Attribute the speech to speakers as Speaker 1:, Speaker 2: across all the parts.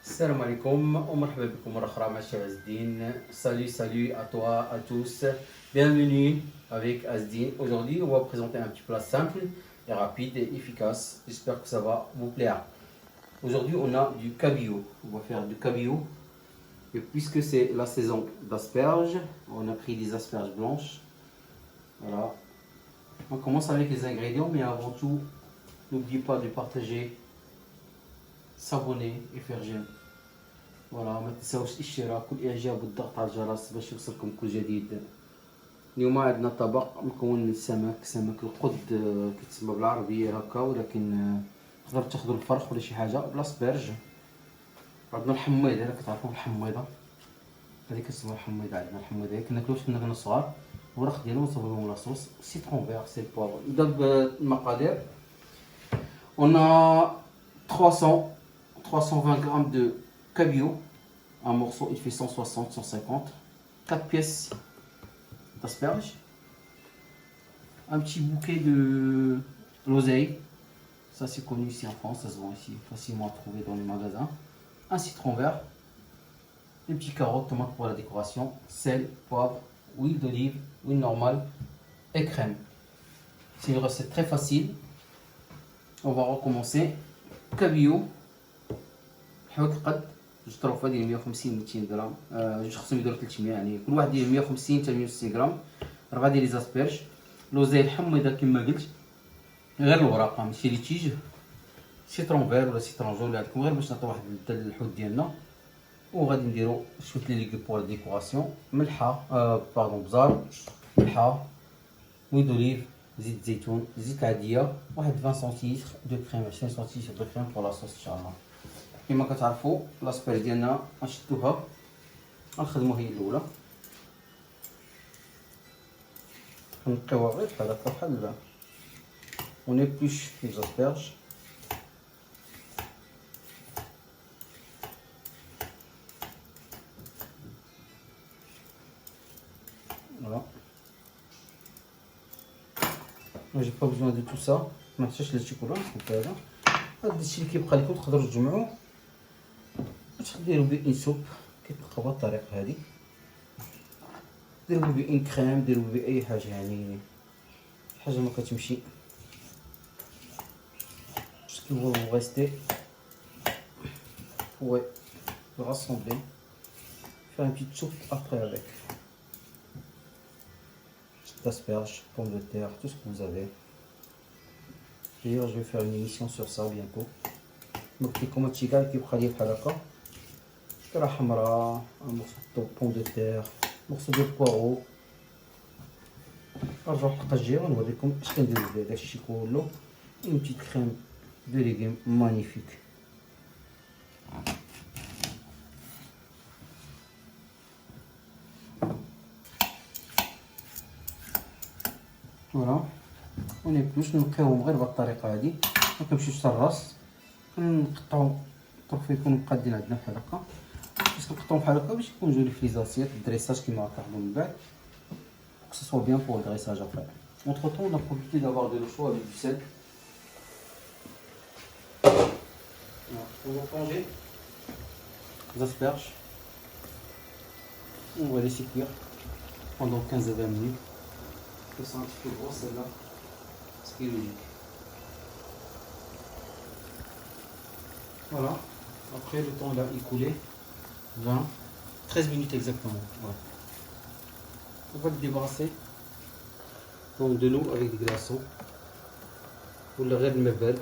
Speaker 1: Salam alaikum, ومرحبا بكم مرة أخرى مع الشيخ Azdin. Salut à toi, à tous. Bienvenue avec Azdin. Aujourd'hui, on va vous présenter un petit plat simple et rapide et efficace. J'espère que ça va vous plaire. Aujourd'hui, on a du cabillaud. On va faire du cabillaud. Et puisque c'est la saison d'asperges, on a pris des asperges blanches. Voilà. On commence avec les ingrédients, mais avant tout, n'oubliez pas de partager, s'abonner et faire j'aime. فوالا ما تنساوش الاشتراك والاعجاب والضغط على الجرس باش يوصلكم كل جديد. اليوم عندنا طبق مكون من سمك القد كيتسمى بالعربيه هكا، ولكن تقدر تاخذوا الفرخ ولا شي حاجه بلاصبرج. عندنا الحميضه، الا كتعرفوا الحميضه هذه كتسمى الحميضه. عندنا الحميضه كناكلوش كنا كنا صغار، الورق ديالو نصوبوا لاصوص سيترون فيغ سي بوفر. نبدا بالمقادير. On a 320 grammes de cabillaud. Un morceau il fait 160-150. 4 pièces d'asperges. Un petit bouquet de l'oseille. Ça c'est connu ici en France, ça se vend ici facilement à trouver dans les magasins. Un citron vert. Des petits carottes, tomates pour la décoration. Sel, poivre, huile d'olive, huile normale et crème. C'est une recette très facile. On va recommencer. cabillaud حواك قد جوج طروف ديال 150 200 غرام، جوج خصهم يديروا 300، يعني كل واحد ديال 150 حتى 160 غرام. 4 ديال لي زاسبيرج، لوزاي الحميضه كما قلت، غير الوراقه ماشي لي تيج، سيترون فير ولا سيترون جون اللي عندكم، غير باش نعطيو واحد الحوت ديالنا. وغادي نديرو شويه لي ليغو بور لا ديكوراسيون، ملحه باردون بزار، ملحه، ويل دوليف، زيت زيتون، زيت عاديه، واحد 20 سنتيلتر دو كريم، 20 سنتيلتر دو كريم بور لا صوص ان شاء الله. كما كتعرفوا لاسبير ديالنا غنشدوها، غنخدمو هي الاولى، غنقيوها غير بحال هكا بحال اون ابليش لي زاسبيرج. فوالا جي با بزوان دو تو سا، ما نحتاجش لهادشي كله. نحط هذا الشيء اللي كيبقى لكم تقدروا تجمعوه باش ديروا به ان سوب. كيتلقى بهذه الطريقه هذه، ديروا به ان كريم، ديروا به اي حاجه، يعني حاجه ما كتمشي. Ce que vous restez, vous pouvez le rassembler, faire une petite soupe après avec asperges, pommes de terre, tout ce que vous avez. D'ailleurs, je vais faire une émission sur ça bientôt. نوريكم هادشي كاع كيبقى لي بحال هكا، كرا حمراء، مورسو دو بون دو تير، مورسو دو بوارو. نرجعو حلقة الجاية ونوريكم اش كنديرو به داكشي كله. اون بتيت كريم دو ليغوم مانيفيك. فوالا ونبقاوش نقيوهم غير بهاد الطريقة هادي، ما كنمشيوش حتى الراس. كنقطعو الطرف يكونوا مقادين عندنا بحال هكا، باش كنقطعو بحال هكا باش يكون جولي في لي زاسيات الدريساج كيما غتلاحظوا من بعد، que ce soit bien pour le dressage après. Entre temps, on a profité d'avoir de l'eau chaude avec du sel. On va plonger les asperges. On va laisser cuire pendant 15 à 20 minutes. C'est un petit peu gros celle-là, ce qui est logique. Voilà, après le temps il a écoulé 13 minutes exactement. Voilà. On va le débrasser dans de l'eau avec des glaçons ولا غير الماء بارد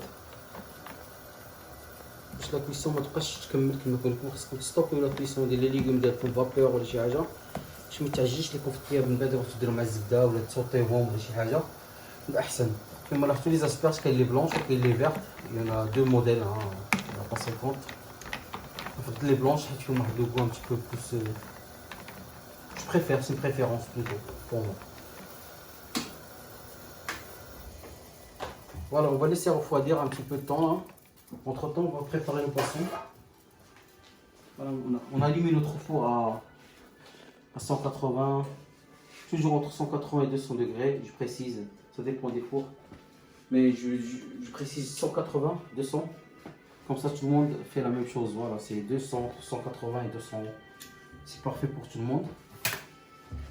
Speaker 1: باش لا كويسون ما تبقاش تكمل كما كنقول. خصكم تستوبيو لا كويسون ديال لي ليغوم ديالكم فابور ولا شي حاجه باش ما تعجلش لكم في الطياب من بعد تديروا مع الزبده ولا تسوطيوهم ولا شي حاجه. الاحسن كما لاحظتوا لي زاسبيرج كاين لي بلونش وكاين لي فيرت، يانا دو موديل با 50. نفضل لي بلونش حيت فيهم واحد لو غو ان بتي بو بلوس. Je préfère, c'est une préférence plutôt pour moi. Voilà, on va laisser refroidir un petit peu de temps là. Entre temps, on va préparer le poisson. Voilà, on allume notre four à 180, toujours entre 180 et 200 degrés, je précise, ça dépend des fours. Mais je précise 180, 200. Comme ça, tout le monde fait la même chose. Voilà, c'est 200, 180 et 200. C'est parfait pour tout le monde.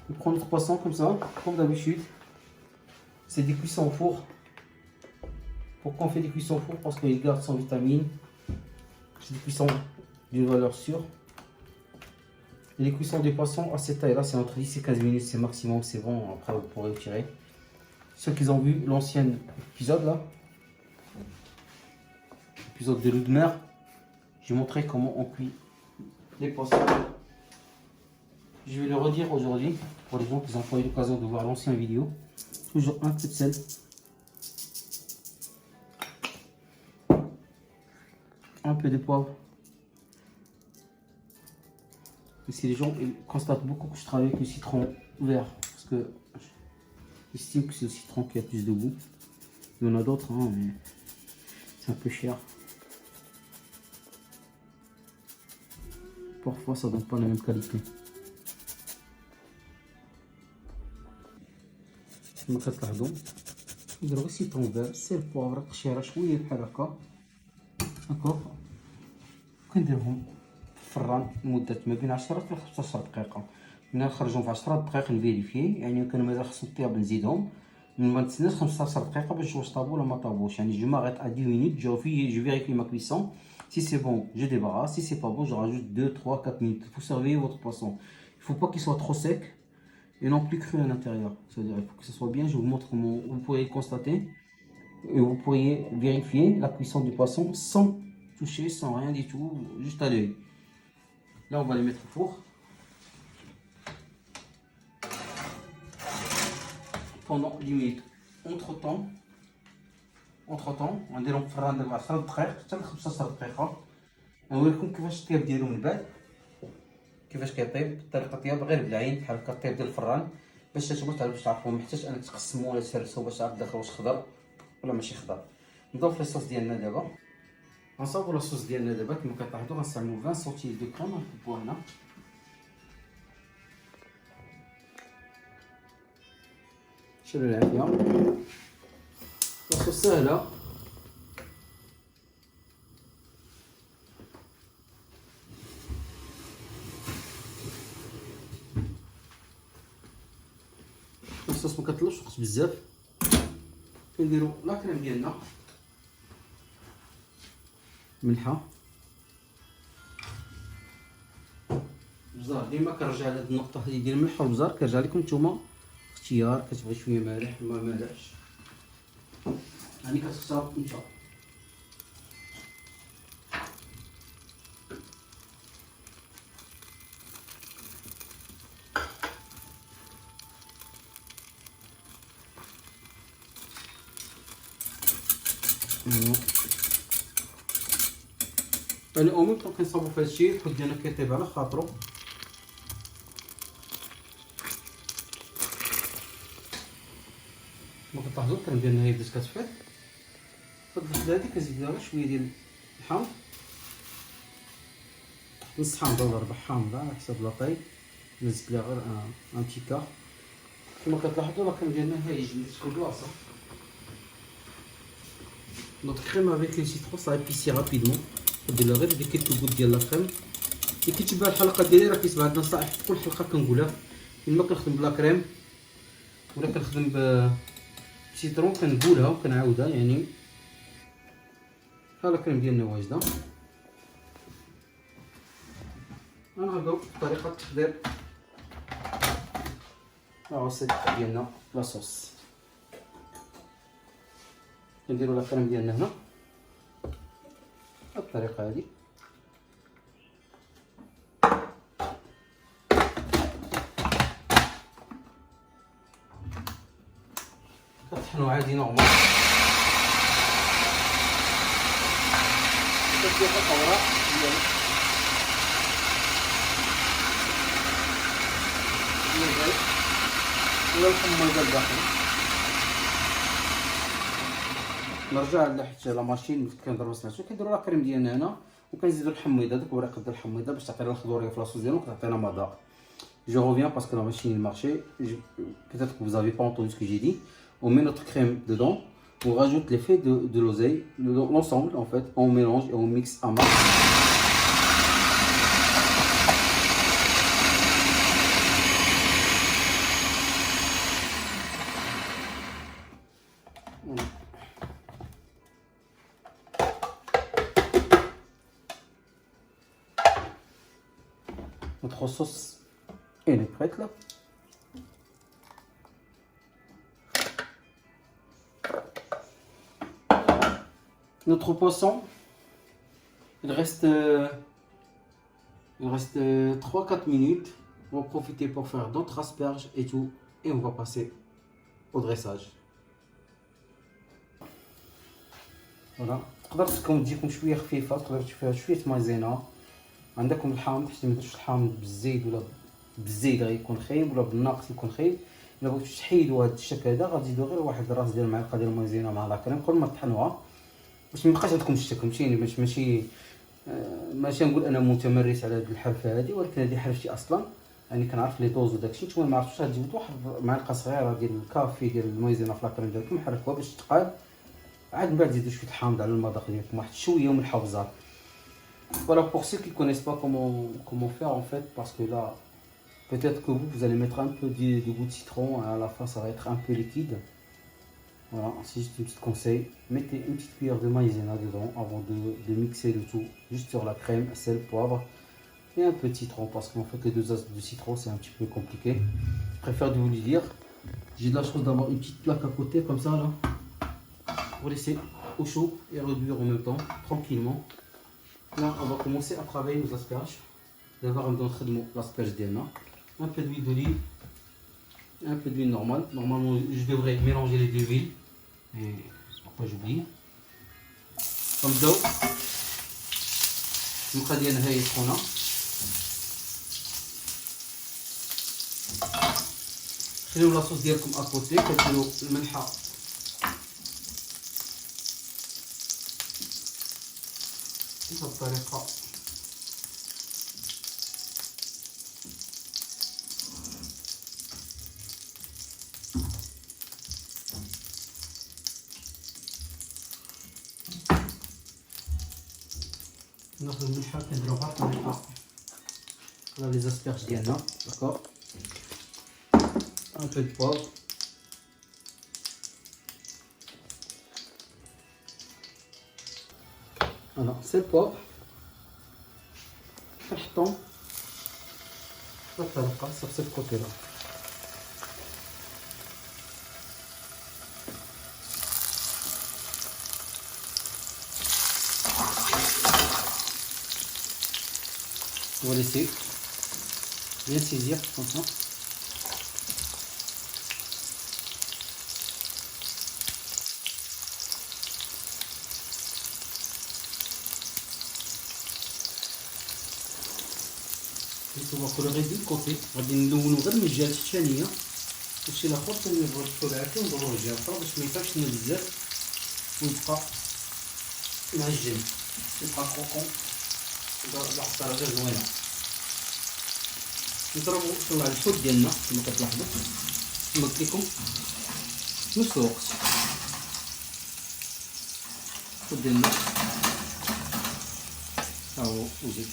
Speaker 1: On prend notre poisson comme ça, comme d'habitude. C'est des cuissons au four. Pourquoi on fait des cuissons au four? Parce qu'il garde son vitamine. C'est des cuissons d'une valeur sûre. Et les cuissons des poissons à cette taille-là, c'est entre 10 et 15 minutes, c'est maximum, c'est bon. Après, vous pourrez retirer. Ceux qui ont vu l'ancien épisode là, l'épisode de loup de mer, j'ai montré comment on cuit les poissons. Je vais le redire aujourd'hui pour les gens qui n'ont pas eu l'occasion de voir l'ancienne vidéo. Toujours un peu de sel. Un peu de poivre. Ici les gens ils constatent beaucoup que je travaille avec le citron vert. Parce que j'estime que c'est le citron qui a plus de goût. Il y en a d'autres, hein, mais c'est un peu cher. Parfois ça donne pas la même qualité. كما كتلاحظوا نديرو السيترون فير سير بوافر قشيره شويه بحال هكا هكا كنديرهم في الفران لمده ما بين 10 حتى 15 دقيقه. من نخرجهم في 10 دقائق نفيريفي، يعني كانوا مازال خصهم طياب نزيدهم. ما نتسناش 15 دقيقه باش واش طابوا ولا ما طابوش. يعني جو m'arrête à 10 minutes, je vérifie ma cuisson. Si c'est bon, je débarrasse. Si c'est pas bon, je rajoute 2, 3, 4 minutes. Il faut surveiller votre poisson. Il faut pas qu'il soit trop sec et non plus cru à l'intérieur. C'est-à-dire il faut que ce soit bien. Je vous montre comment vous pourriez constater et vous pourriez vérifier la cuisson du poisson sans toucher, sans rien du tout, juste à l'œil. Là on va les mettre au four pendant 10 minutes. Entre temps غنديرهم في الفران دابا 10 دقائق حتى ل 15 دقيقه. نوريكم كيفاش الطياب ديالو من بعد، كيفاش كيطيب بطريقه طياب غير بالعين بحال هكا الطياب ديال الفران، باش تثبت باش تعرفوا. ما محتاجش انك تقسموا ولا تهرسوا باش تعرف داخل واش خضر ولا ماشي خضر. نضيف الصوص ديالنا دابا. غنصاوبوا الصوص ديالنا دابا كما كتلاحظوا. غنستعملوا 20 سنتيل دو كريم غنكبوها هنا. شالوا العافيه. الصوص سهله. الصوص ما كطلبش وقت بزاف. كنديروا لا كريم ديالنا، ملحه، البزار. ديما كنرجع لهاد النقطه هذه ديال الملحه والبزار، كنرجع لكم نتوما اختيار. كتبغي شويه مالح ما مالحش، يعني كتختار انت. يعني او ميم طون كنصاوبو في هادشي. الحوت ديالنا كيطيب على خاطرو. كما كتلاحظوا الكريم ديالنا هي بدات كتفيض. فهاد الفضله هادي كنزيد لها شويه ديال الحامض، نص حامض ولا ربع حامض على حسب لاطاي. نزيد لها غير ان بتي كار. كما كتلاحظوا الكريم ديالنا ها هي جبدت في البلاصه. Notre crème avec le citron ça épice rapidement. دير غير ديك كيلكو غوت ديال لا كريم. اللي كيتبع الحلقه ديالي راه كيتبع عندنا نصائح في كل حلقه كنقولها. اما كنخدم بلا كريم ولا كنخدم بسيترون كنقولها وكنعاودها. يعني ها لا كريم ديالنا واجده. غنبداو بطريقه تحضير العصير ديالنا لاصوص. كنديروا لا كريم ديالنا هنا بالطريقه هذه. كطحنوا عادي نورمال. كدير القوراء ديالو ولا الحميضه الداخل. نرجع لحيت لا ماشين كنضربوا سمعتو. كنديروا لا كريم ديالنا هنا وكنزيدوا الحميضه، ديك ورقه ديال الحميضه باش تعطينا الخضوريه في لاصوص ديالنا وكتعطينا مذاق. Je reviens parce que la machine marchait. Peut-être que vous n'avez pas entendu ce que j'ai dit. On met notre crème dedans. On rajoute l'effet de l'oseille, l'ensemble en fait, on mélange et on mixe à main. Notre sauce, elle est prête là. Notre poisson, il reste 3-4 minutes. On va profiter pour faire d'autres asperges et tout. Et on va passer au dressage. Voilà. تقدر كون تجيكم شويه خفيفه تقدر تشوفيها شويه مايزينا. عندكم الحامض باش ما تديروش الحامض بالزيت ولا بالزيت غيكون خايب ولا بالناقص يكون خايب. الا بغيتو تحيدوا هذا الشكل هذا غتزيدوا غير واحد راس ديال المعلقه ديال المايزينا مع لا كريم قبل ما تطحنوها باش ما يبقاش عندكم الشكل. ماشي نقول انا متمرس على هذه الحرفه هذه، ولكن هذه حرفتي اصلا، يعني كنعرف لي دوز وداكشي. نتوما ما عرفتوش غتجيبوا واحد معلقه صغيره ديال الكافي ديال المايزينا في لا كريم ديالكم، حركوها باش تقاد، عاد من بعد زيدوا شويه الحامض على المذاق ديالكم، واحد شويه من الحافظات. Voilà, pour ceux qui ne connaissent pas comment faire en fait, parce que là, peut-être que vous allez mettre un peu de goût de citron, à la fin ça va être un peu liquide. Voilà, c'est juste un petit conseil. Mettez une petite cuillère de maïzena dedans avant de mixer le tout, juste sur la crème, sel, poivre et un peu de citron, parce qu'en fait les deux as de citron c'est un petit peu compliqué. Je préfère de vous le dire. J'ai de la chance d'avoir une petite plaque à côté comme ça là, pour laisser au chaud et réduire en même temps, tranquillement. Là, on va commencer à travailler nos asperges. D'abord, on va l'asperge d'Elna. Un peu d'huile d'olive, un peu d'huile normale. Normalement, je devrais mélanger les deux huiles. Et c'est pourquoi j'oublie. Comme d'eau. نخلي انا هاي سخونه. خليو لاصوص ديالكم اكوتي، كديروا الملحه بهذه الطريقه. ناخذ الملحه كنديروها بطريقه على لي زاسبيرج ديالنا. داكور، un peu de poivre, voilà, c'est le poivre. كنحطهم بالطريقه sur ce côté là. On va laisser bien saisir comme ça. نتوما كل غير ديال كوتي غادي نلونو غير من الجهه الثانيه، وشي الاخر كنبردو العافيه وندورو الجهه الاخرى باش ما يطيبش بزاف ويبقى معجن، يبقى كوكون بواحد الدرجه زوينه. نضربو نطلع الحوت ديالنا كما كتلاحظوا كما قلت لكم نص الوقت. الحوت ديالنا ها هو وزيد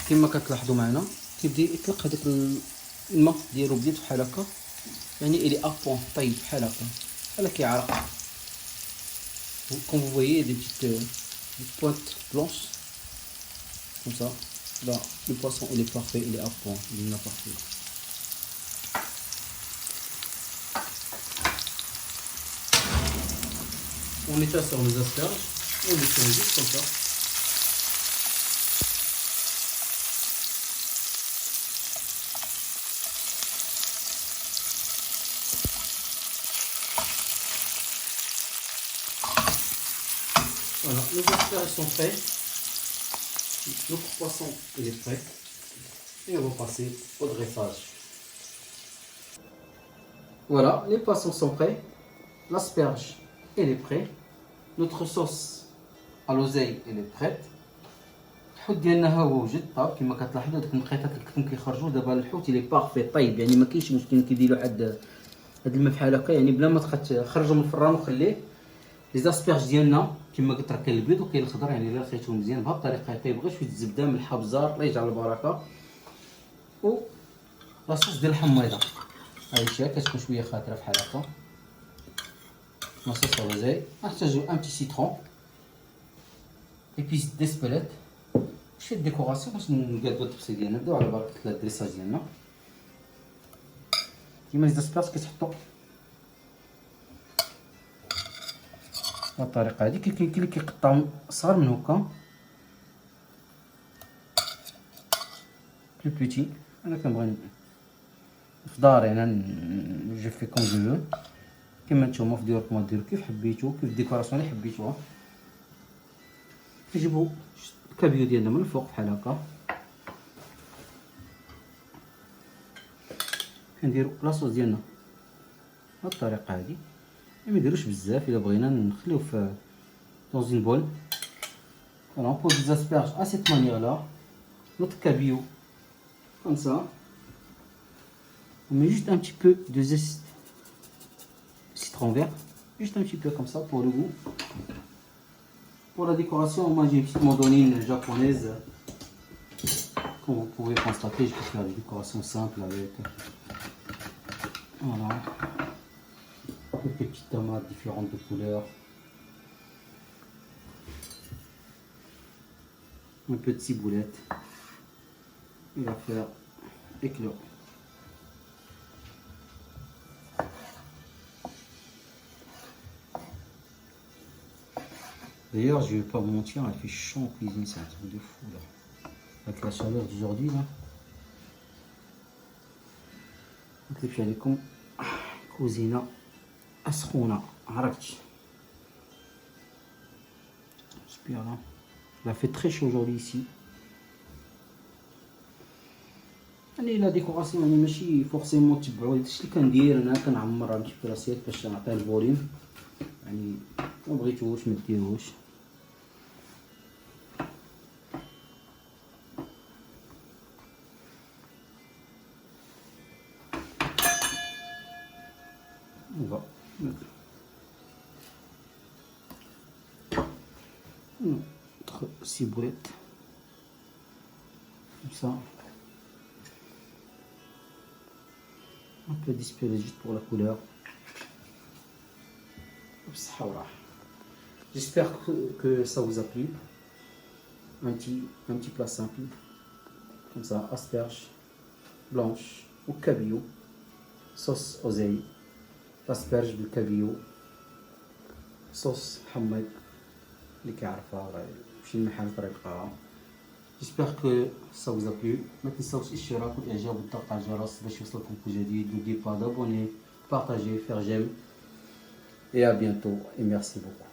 Speaker 1: كما كتلاحظوا معنا كيبدا يطلق هذاك الماء ديالو، بديت بحال هكا، يعني الي ابون طيب بحال هكا بحال كيعرق. Comme vous voyez, des petites pointes blanches comme ça. Là, le poisson il est parfait, il est à point, il est parfait. On étale sur les asperges, on les tient juste comme ça. Voilà, nos asperges sont prêts. Notre poisson il est prêt. Et on va passer au dressage. Voilà, les poissons sont prêts. L'asperge elle est prête. Notre sauce à l'oseille elle est prête. الحوت ديالنا ها هو وجد طاب كما كتلاحظوا. هذوك النقيطات اللي كنتم كيخرجوا دابا الحوت il est parfait طيب، يعني ما كاينش مشكل كيديروا واحد هاد الماء بحال هكا يعني بلا ما تخرجو من الفران وخليه. لي زاسبيرج ديالنا كما قلت راه كاين البيض وكاين الخضر، يعني الا لقيتو مزيان بهاد الطريقه يطيب غير شويه الزبده ملح بزار الله يجعل البركه. و لاصوص ديال الحميضه هاي شي كتكون شويه خاطره بحال هكا. لاصوص روزي نحتاجو ان بتي سيترون ايبيس ديسبليت شويه ديكوراسيون باش نقادو الطبسي ديالنا. نبداو على بركه الله الدريساج ديالنا. كيما لي زاسبيرج كتحطو بهاد الطريقه هادي. كاين اللي كيقطعو صغار من هكا بلو بيتي. انا كنبغي في داري انا جو في كوم جو فو. كيما نتوما في ديوركم ديروا كيف حبيتو، كيف الديكوراسيون اللي حبيتوها. نجيبو الكابيو ديالنا من الفوق بحال هكا، كنديرو لاصوص ديالنا بهاد الطريقه هادي. ما نديروش بزاف، الا بغينا نخليوه في dans une bolle. Voilà, on pose des asperges à cette manière là, notre cabillaud comme ça. On met juste un petit peu de zeste citron vert, juste un petit peu comme ça pour le goût. Pour la décoration, moi j'ai une petite mandoline japonaise. Comme vous pouvez constater, je peux faire des décorations simples avec. Voilà. Quelques petites tomates différentes de couleurs. Un peu de ciboulette. Il va faire éclore. D'ailleurs, je vais pas vous mentir, il fait chaud en cuisine, c'est un truc de fou là. Avec la chaleur d'aujourd'hui là. كيف عليكم كوزينة سخونة عرفتش. J'espère là. Il a fait très chaud aujourd'hui ici. يعني لا ديكوراسيون يعني ماشي فورسيمون تبعوا داكشي اللي كندير انا، كنعمر un petit peu لاسيت باش نعطيه الفوليوم. يعني ما بغيتوش ما ديروش. On va mettre notre ciboulette comme ça. Un peu d'espèce juste pour la couleur. J'espère que ça vous a plu. Un petit plat simple comme ça, asperges blanches au cabillaud, sauce oseille, asperges du cabillaud, sauce حميد اللي كيعرفها راه شي محل طريقها. J'espère que ça vous a plu. ما تنساوش الاشتراك والاعجاب والضغط على الجرس باش يوصلكم كل جديد. N'oubliez pas d'abonner, partager, faire j'aime et à bientôt et merci beaucoup.